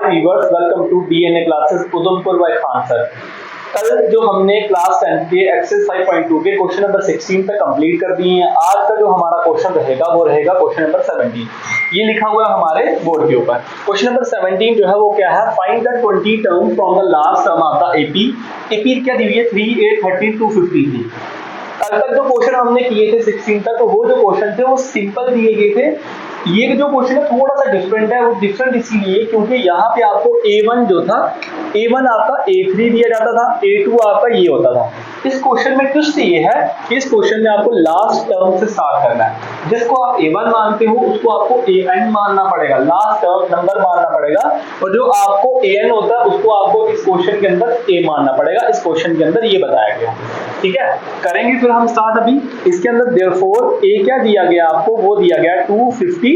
Viewers, welcome to DNA classes Udhampur by Khan sir. कल जो हमने क्लास 10 के एक्सरसाइज 5.2 के क्वेश्चन नंबर 16 पे कंप्लीट कर दिए हैं। आज का जो हमारा क्वेश्चन रहेगा वो रहेगा क्वेश्चन नंबर 17। ये लिखा हुआ है हमारे बोर्ड के ऊपर। क्वेश्चन नंबर 17 जो है वो क्या है, find the 20 term from the last term of the AP. AP क्या दी हुई है, 3, 8, 13, 253। कल तक जो क्वेश्चन हमने किए थे 16 तक, तो वो जो क्वेश्चन थे वो सिंपल दिए गए थे। ये जो क्वेश्चन है थोड़ा सा डिफरेंट है। वो डिफरेंट इसीलिए क्योंकि यहाँ पे आपको A1 जो था, A1 आपका A3 दिया जाता था, A2 आपका ये होता था। इस क्वेश्चन में ट्विस्ट ये है कि इस क्वेश्चन में आपको लास्ट टर्म से स्टार्ट करना है। जिसको आप A1 मानते हो उसको आपको AN मानना पड़ेगा, लास्ट टर्म नंबर मानना पड़ेगा। और जो आपको AN होता है उसको आपको इस क्वेश्चन के अंदर A मानना पड़ेगा। इस क्वेश्चन के अंदर ये बताया गया, ठीक है। करेंगे फिर हम स्टार्ट अभी। इसके अंदर देयरफॉर A क्या दिया गया आपको, वो दिया गया 253,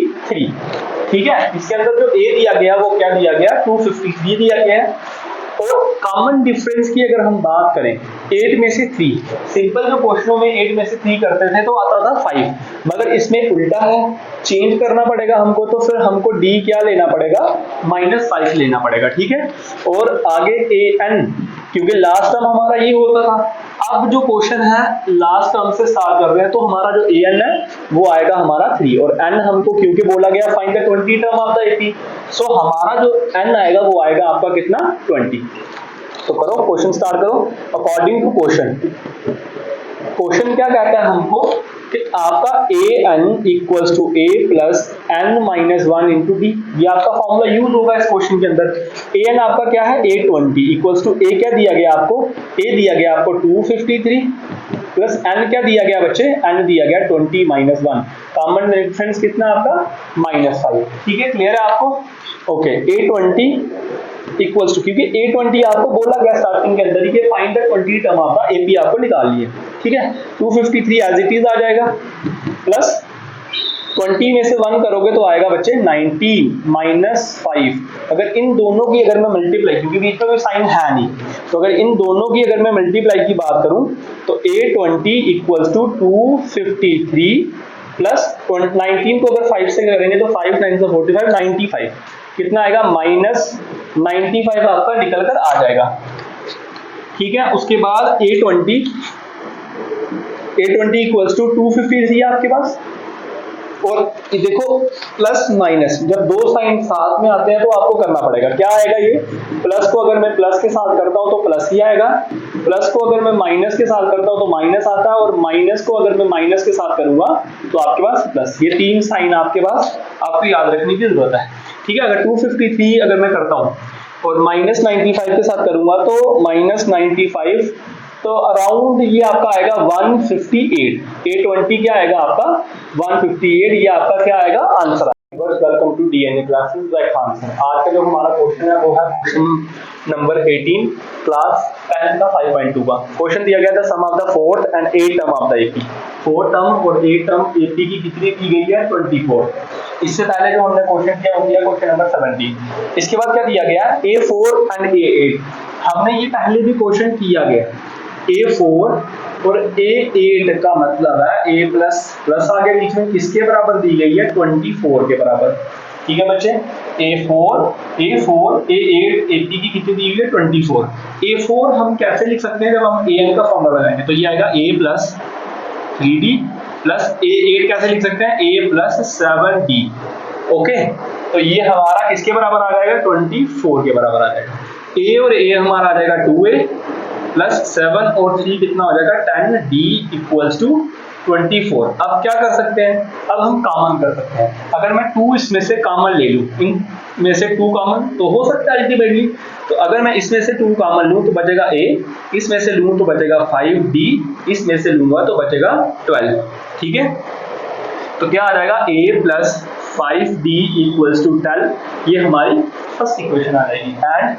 ठीक है। इसके अंदर जो A दिया गया वो क्या दिया गया, 253 दिया गया है। और कॉमन डिफरेंस की अगर हम बात करें 8 में से 3, सिंपल जो क्वेश्चनों में 8 में से 3 करते थे तो आता था 5, मगर इसमें उल्टा है, चेंज करना पड़ेगा हमको। तो फिर हमको D क्या लेना पड़ेगा, -5 लेना पड़ेगा, ठीक है। और आगे AN, क्योंकि लास्ट टर्म हमारा ये होता था। अब जो क्वेश्चन है लास्ट टर्म से स्टार्ट कर रहे हैं, तो हमारा जो AN है वो आएगा हमारा 3, और N हमको क्योंकि बोला गया find the 20 term of the AP, सो हमारा जो N आएगा वो आएगा आपका कितना, 20। तो करो क्वेश्चन स्टार्ट करो अकॉर्डिंग टू क्वेश्चन। क्वेश्चन क्या कहता है हमको कि आपका AN equals to A plus N minus 1 into D। ये आपका फॉर्मूला यूज होगा इस क्वेश्चन के अंदर। AN आपका क्या है, A20 इक्वल्स टू A क्या दिया गया आपको, A दिया गया आपको 253 प्लस N क्या दिया गया बच्चे, N दिया गया 20 माइनस 1। कॉमन डिफरेंस कितना आपका, -5, ठीक है। क्लियर है आपको, ओके। A20 इक्वल्स टू, क्योंकि A20 आपको बोला गया स्टार्टिंग के अंदर ही कि find the 20 term of the AP आपको निकालनी है, ठीक है। 253 एज इट इज आ जाएगा, प्लस 20 में से 1 करोगे तो आएगा बच्चे 19 माइनस 5। अगर इन दोनों की अगर मैं मल्टीप्लाई, क्योंकि बीच में कोई साइन है नहीं, तो अगर इन दोनों की अगर मैं मल्टीप्लाई की बात करूं तो A20 इक्वल्स टू 253 प्लस 19 को अगर 5 से करेंगे तो 5 9 से 45, 95 कितना आएगा, -95 आपका निकल कर आ जाएगा, ठीक है। उसके बाद A20 इक्वल्स टू 253 आपके पास, और देखो प्लस माइनस, जब दो साइन साथ में आते हैं तो आपको करना पड़ेगा, क्या आएगा ये, प्लस को अगर मैं प्लस के साथ करता हूं तो प्लस ही आएगा, प्लस को अगर मैं माइनस के साथ करता हूं तो माइनस आता है, और माइनस को अगर मैं माइनस के साथ करूंगा तो आपके पास प्लस। ये 3 साइन आपके पास आपको याद रखने की जरूरत है, ठीक है। अगर 253 अगर मैं करता हूं और -95 के साथ करूंगा तो -95, तो अराउंड ये आपका आएगा 158। A20 क्या आएगा आपका 158, ये आपका क्या आएगा answer. Welcome to DNA classes by Khan sir. आज का जो हमारा क्वेश्चन है वो है क्वेश्चन नंबर 18 क्लास 10 का 5.2 का। क्वेश्चन दिया गया था sum of the 4th and 8th term of the AP। 4 term और 8 टर्म AP की कितनी की गई है, 24। इससे पहले जो हमने क्वेश्चन किया वो दिया क्वेश्चन नंबर 17। इसके बाद क्या दिया गया, A4 and A8। हमने ये पहले भी क्वेश्चन किया गया। A4 और A8 का मतलब है A प्लस प्लस आगे बीच में किसके बराबर दी गई है, 24 के बराबर, ठीक है बच्चे। A4 A8 AP की कितनी दी हुई है, 24। A4 हम कैसे लिख सकते हैं, जब हम AN का फॉर्मूला लगाएंगे तो ये आएगा A plus 3D plus A8 कैसे लिख सकते हैं, A प्लस 7D, ओके। तो ये हमारा किसके बराबर आ जाएगा, 24 के बराबर आ जाएगा। A और A हमारा आ जाएगा 2A प्लस 7 और 3 कितना हो जाएगा, 10D इक्वल्स टू 24। अब क्या कर सकते हैं, अब हम कॉमन कर सकते हैं। अगर मैं 2 इसमें से कॉमन ले लूं, इनमें से 2 कॉमन तो हो सकता है अल्टीमेटली। तो अगर मैं इसमें से 2 कॉमन लूं तो बचेगा A, इसमें से लूं तो बचेगा 5D, इसमें से लूंगा तो बचेगा 12, ठीक है। तो क्या आ जाएगा, A plus 5D equals to 12, ये हमारी फर्स्ट इक्वेशन आ जाएगी। एंड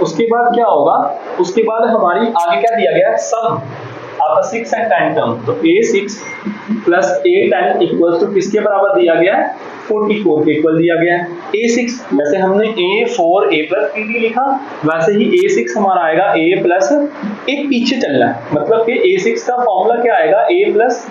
उसके बाद क्या होगा, उसके बाद हमारी आगे क्या दिया गया है, सम आपका 6 and 10 टर्म। तो A6 plus A10 equals to किसके बराबर दिया गया है, 44 के इक्वल दिया गया है। A6 जैसे हमने A4 A प्लस 3D लिखा, वैसे ही A6 हमारा आएगा A प्लस, एक पीछे चलना है, मतलब कि A6 का फॉर्मूला क्या आएगा, A plus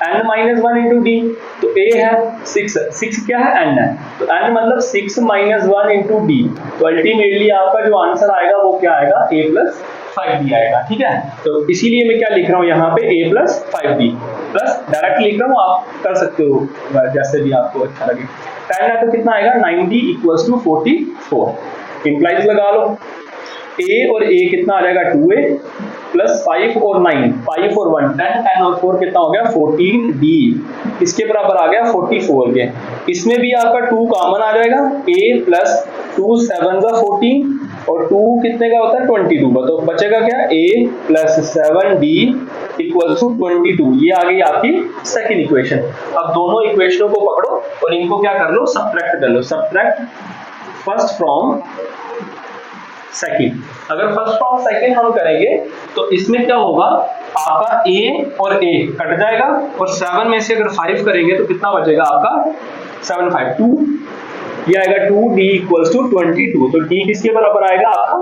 n minus one into D, तो a है 6, 6 क्या है n है, तो n मतलब 6 माइनस वन इंटू डी, तो अल्टीमेटली आपका जो आंसर आएगा वो क्या आएगा a प्लस 5d आएगा। ठीक है, तो इसीलिए मैं क्या लिख रहा हूँ यहाँ पे a plus 5d plus direct लिख रहा हूँ, आप कर सकते हो जैसे भी आपको अच्छा लगे। 10 है तो कितना आएगा 9d इक्वल्स टू 44, इंप्लाइज लगा लो, a और a कितना आ जाएगा 2a प्लस 5 और 9, 5 और 1 10, 10 और 4 कितना हो गया 14d, इसके बराबर आ गया 44 के। इसमें भी आपका 2 कॉमन आ जाएगा, a प्लस 2 7 का 14 और 2 कितने का होता है 22 का, तो बचेगा क्या a plus 7d equal to 22, ये आ गई आपकी सेकंड इक्वेशन। अब दोनों इक्वेशनों को पकड़ो और इनको क्या कर लो सब्ट्रैक्ट कर लो, सब्ट्रैक्ट फर्स्ट फ्रॉम सेकंड। अगर फर्स्ट फ्रॉम सेकंड हम करेंगे तो इसमें क्या होगा आपका a और a कट जाएगा और 7 में से अगर 5 करेंगे तो कितना बचेगा आपका 7 5 2, ये आएगा 2d इक्वल्स टू 22, तो d किसके बराबर आएगा आपका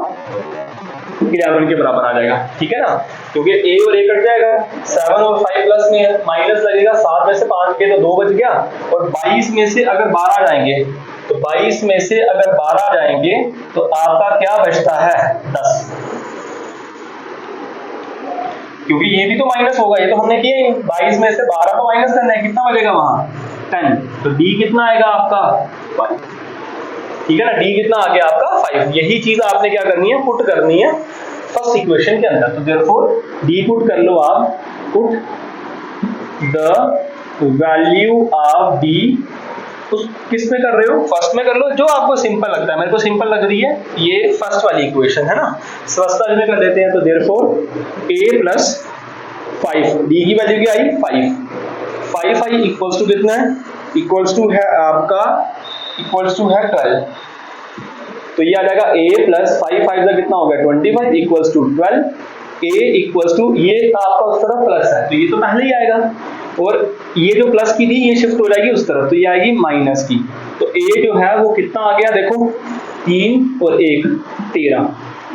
11 के बराबर आ जाएगा। ठीक है ना, क्योंकि a और a कट जाएगा, 7 और 5 प्लस में माइनस लगेगा, 7 में से 5 के तो 2 बच गया, और 22 में से अगर 12 जाएंगे तो 22 में से अगर 12 जाएंगे तो आपका क्या बचता है 10, क्योंकि ये भी तो माइनस होगा, ये तो हमने किया ही, 22 में से 12 को माइनस करना है, कितना बचेगा वहां 10, तो d कितना आएगा आपका 5। ठीक है ना, d कितना आ गया आपका 5, यही चीज आपने क्या करनी है पुट करनी है फर्स्ट इक्वेशन के अंदर, तो देयरफॉर d पुट कर लो आप, put the value of d, उस किस में कर रहे हो फर्स्ट में कर लो, जो आपको सिंपल लगता है, मेरे को सिंपल लग रही है ये फर्स्ट वाली इक्वेशन है ना, सस्ता में कर लेते हैं, तो देयरफॉर a प्लस 5, d की वैल्यू क्या आई 5, 5 आई इक्वल्स टू कितना है, इक्वल्स टू है आपका इक्वल्स टू है 12, तो ये आ जाएगा a प्लस 5 5 का कितना हो गया 25 equals to 12, a equals to ये आपका उस तरफ प्लस है तो ये तो पहले ही आएगा, और ये जो प्लस की थी ये शिफ्ट हो जाएगी उस तरफ तो ये आएगी माइनस की, तो a जो है वो कितना आ गया देखो 3 और 1 13,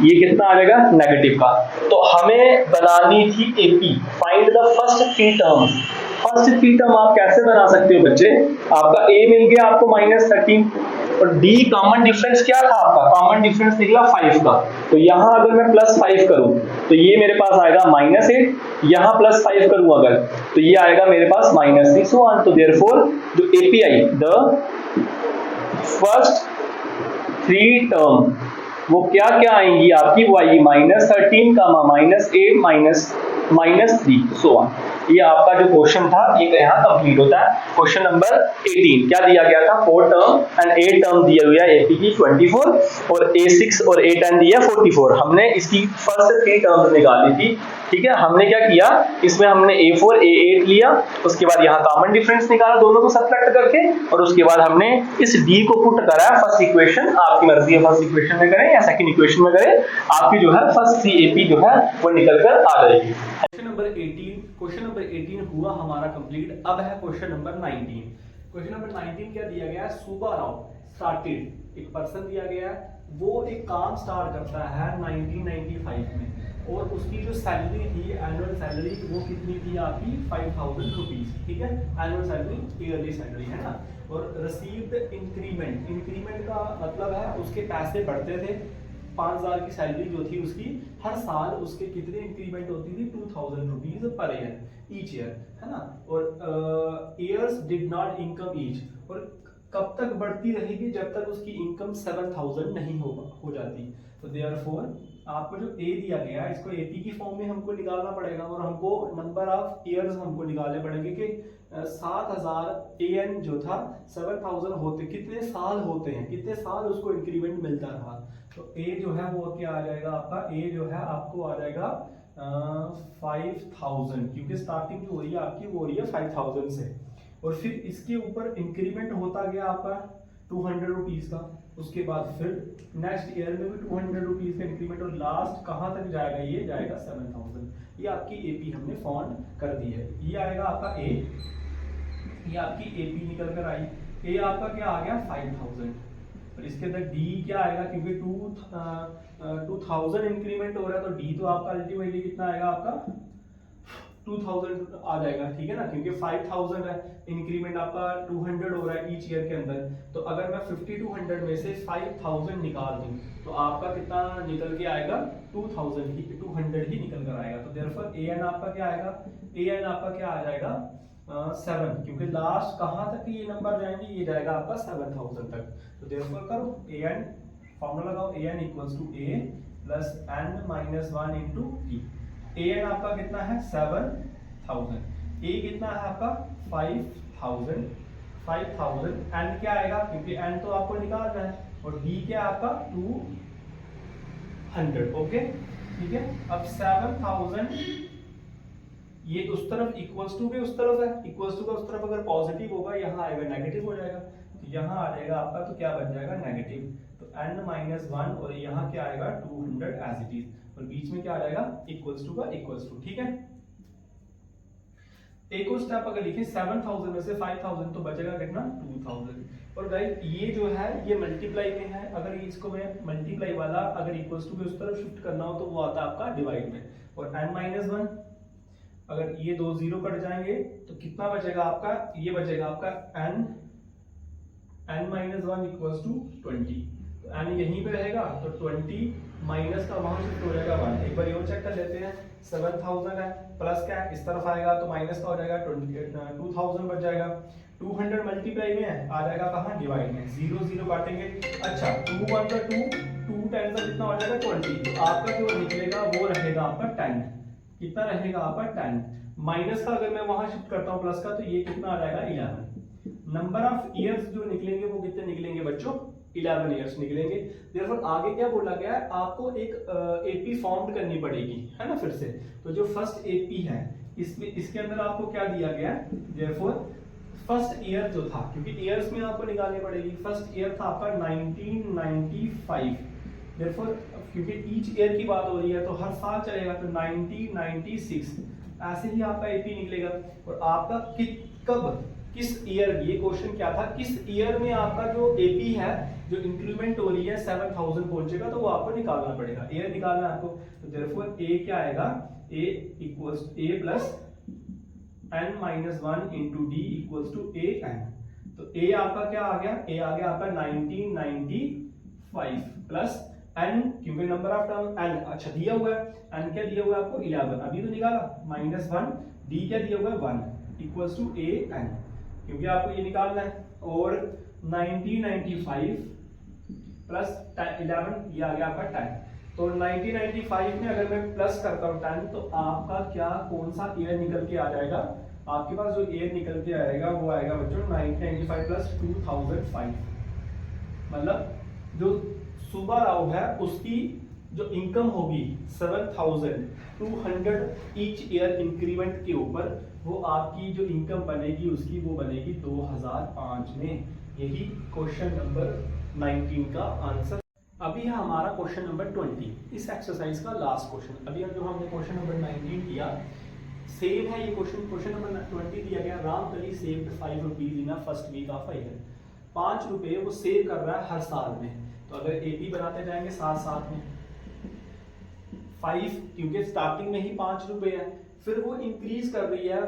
ये कितना आ जाएगा नेगेटिव का। तो हमें बनानी थी AP, find the first 3 terms. First 3 term आप कैसे बना सकते हो बच्चे, आपका a मिल गया आपको -13 और d कॉमन डिफरेंस क्या था आपका, कॉमन डिफरेंस निकला 5 का, तो यहां अगर मैं +5 करूं तो ये मेरे पास आएगा -8, यहां +5 करूं अगर तो ये आएगा मेरे पास -3, सो ऑन। तो देयरफॉर जो एपीआई द फर्स्ट 3 टर्म वो क्या क्या आएंगी आपकी, वो आएगी -13, -8, -3, सो ऑन। ये आपका जो क्वेश्चन था ये यहाँ कंप्लीट होता है। क्वेश्चन नंबर 18 क्या दिया गया था, 4 टर्म एंड 8 टर्म दिया हुआ है एपी की 24 और A6 और A10 दिया 44। हमने इसकी फर्स्ट 3 टर्म्स निकाली थी, ठीक है। हमने क्या किया, इसमें हमने A4 A8 लिया, उसके बाद यहाँ कॉमन डिफरेंस निकाला दोनों को सब्ट्रैक्ट करके, और उसके बाद हमने इस D को पुट करा फर्स्ट इक्वेशन, आपकी मर्जी है फर्स्ट इक्वेशन में करें या सेकंड इक्वेशन में करें, आपकी जो है फर्स्ट CAP जो है वो निकल कर आ जाएगी। क्वेश्चन नंबर 18 हुआ हमारा कंप्लीट। अब है क्वेश्चन नंबर 19। क्वेश्चन नंबर 19 क्या दिया गया है, सुबह राव स्टार्टेड, एक पर्सन दिया गया है, वो एक काम स्टार्ट करता है 1995 में और उसकी जो सैलरी थी एनुअल सैलरी वो कितनी थी आपकी 5000 रुपीज, ठीक है, एनुअल सैलरी ईयरली सैलरी है ना। और रिसीव्ड इंक्रीमेंट, इंक्रीमेंट का मतलब है उसके पैसे बढ़ते थे, 5000 की सैलरी जो थी उसकी हर साल उसके कितने इंक्रीमेंट होती थी 2000 rupees per year, each year, है ना। और years did not income each, और कब तक बढ़ती रहेगी, जब तक उसकी इनकम 7000 नहीं हो जाती। तो देयरफॉर आपको जो ए दिया गया है इसको एपी की फॉर्म में हमको निकालना पड़ेगा, और हमको नंबर ऑफ ईयर्स हमको निकालने पड़ेंगे कि 7000 एन जो था 7000 होते कितने साल होते हैं, कितने साल उसको इंक्रीमेंट मिलता रहा। तो ए जो है वो क्या आ जाएगा आपका, ए जो है आपको आ जाएगा 5000, क्योंकि स्टार्टिंग जो हो रही है आपकी वो हो रही है 5000 से, और फिर इसके ऊपर इंक्रीमेंट होता गया आपका 200 रुपीज का, उसके बाद फिर नेक्स्ट ईयर में भी 200 रुपीज का इंक्रीमेंट, और लास्ट कहां तक जाएगा, ये जाएगा 7000। ये आपकी एपी हमने फाउंड कर दी है। ये आएगा आपका ए, ये आपकी एपी निकल कर आई, ए आपका क्या आ गया 5000, और इसके अंदर डी क्या आएगा, क्योंकि 2000 इंक्रीमेंट हो रहा है तो डी तो आपका अल्टीमेटली कितना आएगा आपका 2000 आ जाएगा, ठीक है ना, क्योंकि 5000 है, इंक्रीमेंट आपका 200 हो रहा है ईच ईयर के अंदर। तो अगर मैं 50 to 100 में से 5000 निकाल दूं तो आपका कितना निकल के आएगा, 200 ही 200 ही निकल कर आएगा। तो देयरफॉर ए एन आपका क्या आएगा, ए एन आपका क्या आ जाएगा 7, क्योंकि लास्ट कहां तक ये नंबर जाएंगे, ये जाएगा आपका 7000 तक। तो देयरफॉर करो ए एन, फॉर्मूला लगाओ, A N equals to A plus N minus 1 into T. A N आपका कितना है 7000, ए कितना है आपका 5000, एन क्या आएगा, क्योंकि एन तो आपको निकालना है, और डी क्या आपका 200। ओके ठीक है। अब 7000 ये उस तरफ इक्वल्स टू भी उस तरफ है, इक्वल्स टू का उस तरफ अगर पॉजिटिव होगा यहाँ आएगा नेगेटिव हो जाएगा, तो यहाँ आ जाएगा आपका, तो क्या बन जाएगा नेगेटिव। तो n माइनस 1 और यहाँ क्या आएगा 200 एज इट इज, और बीच में क्या आ जाएगा इक्वल्स टू का इक्वल्स टू, ठीक है। एक और स्टेप अगर लिखें 7000 में से 5000 तो बचेगा कितना 2000। और गाइस ये जो है ये मल्टीप्लाई में है, अगर इसको मैं मल्टीप्लाई वाला अगर इक्वल्स टू के उस तरफ शिफ्ट करना हो तो वो आता है आपका डिवाइड में। और n माइनस 1 अगर ये दो जीरो कट जाएंगे तो कितना बचेगा आपका, ये बचेगा आपका n माइनस 1 इक्वल्स टू 20। तो n यहीं पे रहेगा तो 20 माइनस का वहां शिफ्ट हो जाएगा 1। एक बार ये चेक कर लेते हैं, 7000 है प्लस क्या इस तरफ आएगा तो माइनस का हो जाएगा 2000 बच जाएगा। 200 मल्टीप्लाई में है, आ जाएगा कहां डिवाइड में, 0 0 काटेंगे। अच्छा 2 1 का 2, 2 10 का कितना हो जाएगा 20। तो आपका जो निकलेगा वो रहेगा आपका 10, कितना रहेगा आपका 10। माइनस का अगर मैं वहां शिफ्ट करता हूं प्लस का तो ये कितना आ जाएगा 11। नंबर ऑफ इयर्स जो निकलेंगे वो कितने निकलेंगे बच्चों, 11 इयर्स निकलेंगे। देयरफॉर आगे क्या बोला गया है, आपको एक एपी फॉर्म करनी पड़ेगी, है ना फिर से। तो जो फर्स्ट एपी है इसमें इसके अंदर आपको क्या दिया गया है, देयरफॉर फर्स्ट ईयर जो था, क्योंकि इयर्स में आपको निकालनी पड़ेगी, फर्स्ट ईयर था आपका 1995। देयरफॉर क्योंकि ईच ईयर की बात हो रही है तो हर साल चलेगा, तो 1996 ऐसे ही आपका एपी निकलेगा। और आपका कब किस ईयर, ये क्वेश्चन क्या था, किस ईयर में आपका जो एपी है जो इंक्रीमेंट हो रही है 7000 पहुंचेगा, तो वो आपको निकालना पड़ेगा, ईयर निकालना है आपको। तो देयरफॉर ए क्या आएगा, A equals A plus n minus 1 into D equals to A N. तो ए आपका क्या आ गया, ए आ गया आपका 1995 प्लस n, क्योंकि नंबर ऑफ टर्म n अच्छा दिया हुआ है, n क्या दिया हुआ है आपको 11 अभी तो निकाला, माइनस 1 डी क्या दिया हुआ है 1 इक्वल्स टू ए एन, क्योंकि आपको ये निकालना है। और 1995 प्लस 11 ये आ गया आपका 10। तो 1995 में अगर मैं प्लस करता हूँ 10 तो आपका क्या कौन सा ईयर निकल के आ जाएगा, आपके पास जो ईयर निकल के आएगा वो आएगा बच्चों 1995 प्लस 2005। मतलब जो सुबह राव है उसकी जो इनकम होगी 7200 ईच ईयर इंक्रीमेंट के ऊपर, वो आपकी जो इनकम बनेगी उसकी वो बनेगी 2005 में। यही क्वेश्चन नंबर 19 का आंसर। अभी है हमारा क्वेश्चन नंबर 20, इस एक्सरसाइज का लास्ट क्वेश्चन। अभी जो हमने क्वेश्चन नंबर 19 किया, सेव है ये क्वेश्चन नंबर 20 दिया गया, Ramkali saved 5 rupees in first week of year. 5 रुपए वो सेव कर रहा है हर साल में। तो अगर एपी बनाते जाएंगे साथ साथ में 5, क्योंकि स्टार्टिंग में ही 5 रुपए है, फिर वो इंक्रीज कर रही है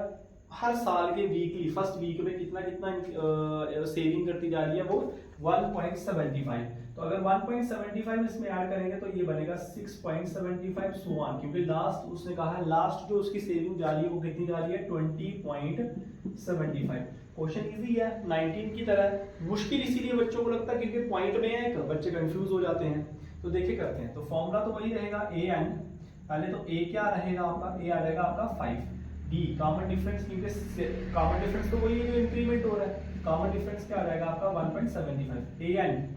हर साल के वीकली, फर्स्ट वीक में कितना कितना सेविंग करती जा रही है वो 1.75। तो अगर 1.75 इसमें ऐड करेंगे तो ये बनेगा 6.75 सो ऑन, क्योंकि लास्ट उसने कहा है लास्ट जो उसकी सेविंग जा रही है वो कितनी जा रही है 20.75। क्वेश्चन इजी है 19 की तरह, मुश्किल इसीलिए बच्चों को लगता है क्योंकि पॉइंट में है, बच्चे कंफ्यूज हो जाते हैं। तो देखिए करते हैं, तो फॉर्मूला तो वही रहेगा ए एन, पहले तो ए क्या रहेगा आपका, ए आ जाएगा आपका 5, डी कॉमन डिफरेंस, क्योंकि कॉमन डिफरेंस तो वही है जो इंक्रीमेंट हो रहा है, कॉमन डिफरेंस क्या आ जाएगा आपका 1.75। ए एन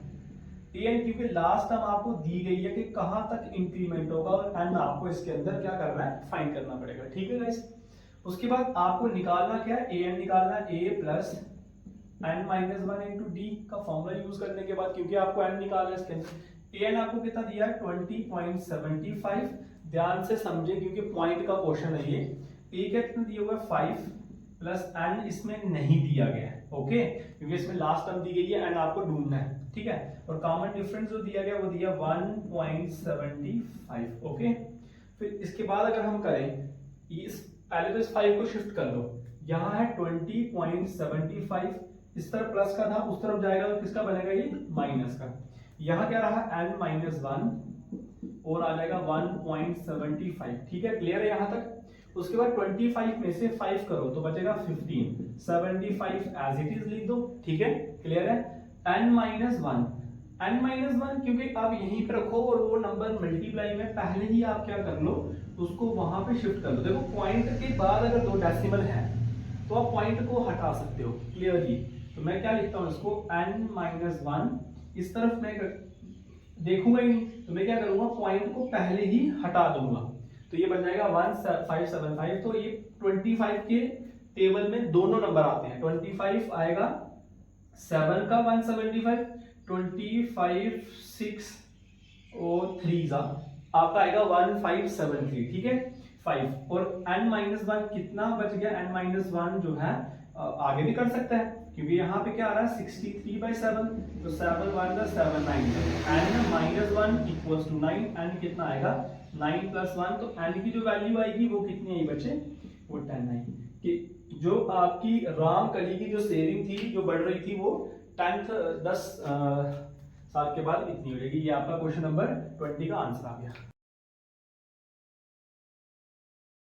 क्योंकि लास्ट टर्म आपको दी गई है कि कहां तक इंक्रीमेंट होगा, और एन आपको इसके अंदर क्या करना है फाइंड करना पड़ेगा, ठीक है गाइस। उसके बाद आपको निकालना क्या है, ए एन निकालना है, A plus N minus 1 into D का फॉर्मूला यूज करने के बाद, क्योंकि आपको एन निकालना है इसके अंदर। ए एन आपको कितना दिया है 20.75, ध्यान से समझे क्योंकि पॉइंट का क्वेश्चन है ये। ए कितना दिया हुआ है 5 प्लस एन इसमें नहीं दिया गया है, ओके, क्योंकि इसमें लास्ट टर्म दी गई है, एन आपको ढूंढना है, ठीक है। और कॉमन डिफरेंस जो दिया गया वो दिया 1.75, ओके। फिर इसके बाद अगर हम करें इस पहले तो इस 5 को शिफ्ट कर लो, यहाँ है 20.75, इस तरफ प्लस का था, उस तरफ जाएगा तो किसका बनेगा ये माइनस का। यहाँ क्या रहा n-1 और आ जाएगा 1.75, ठीक है, क्लियर है यहाँ तक। उसके बाद 25 में से 5 करो तो बचेगा 15, 75 एज इट इज लिख दो, ठीक है, क्लियर है। n-1 क्योंकि आप यहीं पे रखो और वो नंबर मल्टीप्लाई में पहले ही आप क्या कर लो, उसको वहां पे शिफ्ट कर लो। देखो पॉइंट के बाद अगर 2 डेसिमल है तो आप पॉइंट को हटा सकते हो, क्लियरली। तो मैं क्या लिखता हूं इसको, n-1, इस तरफ मैं देखूंगा ही नहीं तो मैं क्या करूंगा, पॉइंट को पहले ही हटा दूंगा, तो ये बन जाएगा 1575। तो ये 25 के टेबल में दोनों नंबर आते हैं, 25 आएगा 7 का 175, 25 6 और 3 आपका आएगा 1573, ठीक है 5। और n-1 कितना बच गया, n-1 जो है आगे भी कर सकता है क्योंकि यहाँ पे क्या आ रहा है 63/7, तो 7 1 7 9, n-1 इक्वल्स टू 9, n कितना आएगा 9 + 1, तो n की जो वैल्यू आएगी वो कितनी आई बच्चे, वो 10 आई। कि जो आपकी रामकली की जो सेविंग थी जो बढ़ रही थी वो 10 साल के बाद इतनी हो जाएगी। ये आपका क्वेश्चन नंबर 20 का आंसर आ गया।